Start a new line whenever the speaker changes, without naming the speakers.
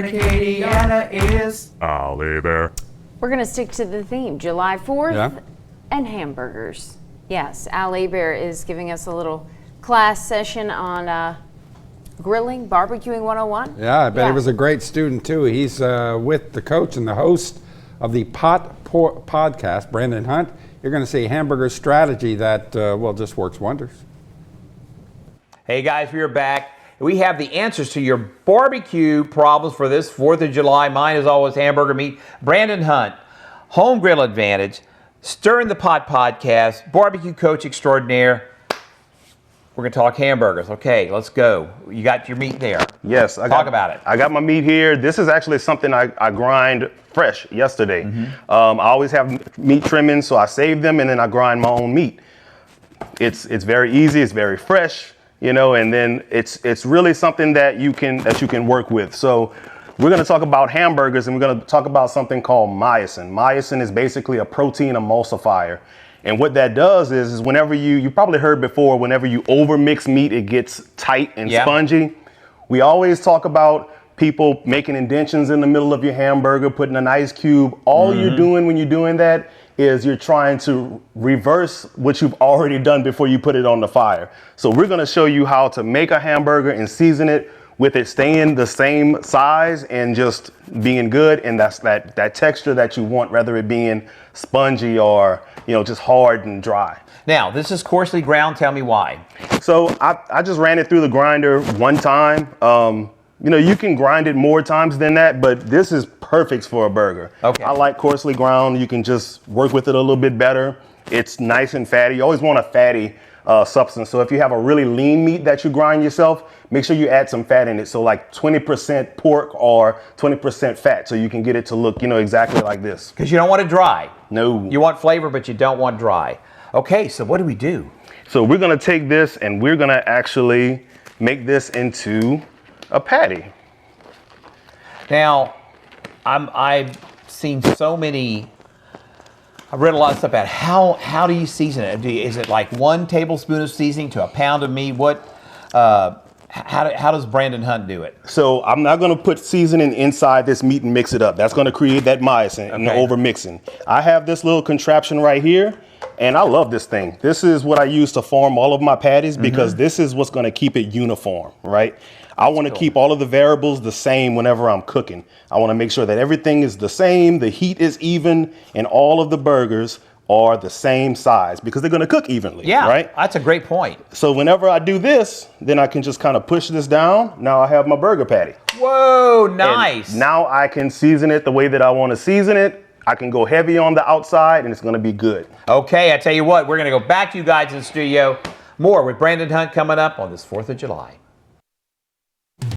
in Acadiana is
Ollie Bear.
We're going to stick to the theme, July 4th and hamburgers. Yes, Ollie Bear is giving us a little class session on grilling, barbecuing 101.
Yeah, I bet he was a great student too. He's with the coach and the host of the Pot Podcast, Brandon Hunt. You're going to see hamburger strategy that, just works wonders.
Hey guys, we are back. We have the answers to your barbecue problems for this 4th of July. Mine is always hamburger meat. Brandon Hunt, Home Grill Advantage, Stirrin The Pot Podcast, barbecue coach extraordinaire. We're going to talk hamburgers. Okay, let's go. You got your meat there.
Yes.
Talk about it.
I got my meat here. This is actually something I grind fresh yesterday. I always have meat trimmings, so I save them and then I grind my own meat. It's very easy. It's very fresh, and then it's really something that you can work with. So we're going to talk about hamburgers, and we're going to talk about something called myosin. Myosin is basically a protein emulsifier. And what that does is whenever you probably heard before, whenever you overmix meat, it gets tight and spongy. We always talk about people making indentions in the middle of your hamburger, putting an ice cube. All you're doing when you're doing that is you're trying to reverse what you've already done before you put it on the fire. So we're going to show you how to make a hamburger and season it with it staying the same size and just being good. And that's that texture that you want, rather it being spongy or, just hard and dry.
Now, this is coarsely ground. Tell me why.
So I just ran it through the grinder one time. You can grind it more times than that, but this is perfect for a burger.
Okay.
I like coarsely ground. You can just work with it a little bit better. It's nice and fatty. You always want a fatty substance. So if you have a really lean meat that you grind yourself, make sure you add some fat in it. So like 20% pork or 20% fat, so you can get it to look, exactly like this.
Because you don't want it dry.
No.
You want flavor, but you don't want dry. Okay, so what do we do?
So we're going to take this and we're going to actually make this into a patty.
Now, I've seen so many. I've read a lot of stuff about how do you season it? Is it like 1 tablespoon of seasoning to a pound of meat? How does Brandon Hunt do it?
So I'm not going to put seasoning inside this meat and mix it up. That's going to create that myosin and the over mixing. I have this little contraption right here, and I love this thing. This is what I use to form all of my patties because this is what's going to keep it uniform, right? I want to keep all of the variables the same whenever I'm cooking. I want to make sure that everything is the same, the heat is even, and all of the burgers are the same size because they're going to cook evenly, right?
That's a great point.
So whenever I do this, then I can just kind of push this down. Now I have my burger patty.
Whoa, nice.
And now I can season it the way that I want to season it. I can go heavy on the outside and it's going to be good.
Okay, I tell you what, we're going to go back to you guys in the studio. More with Brandon Hunt coming up on this 4th of July.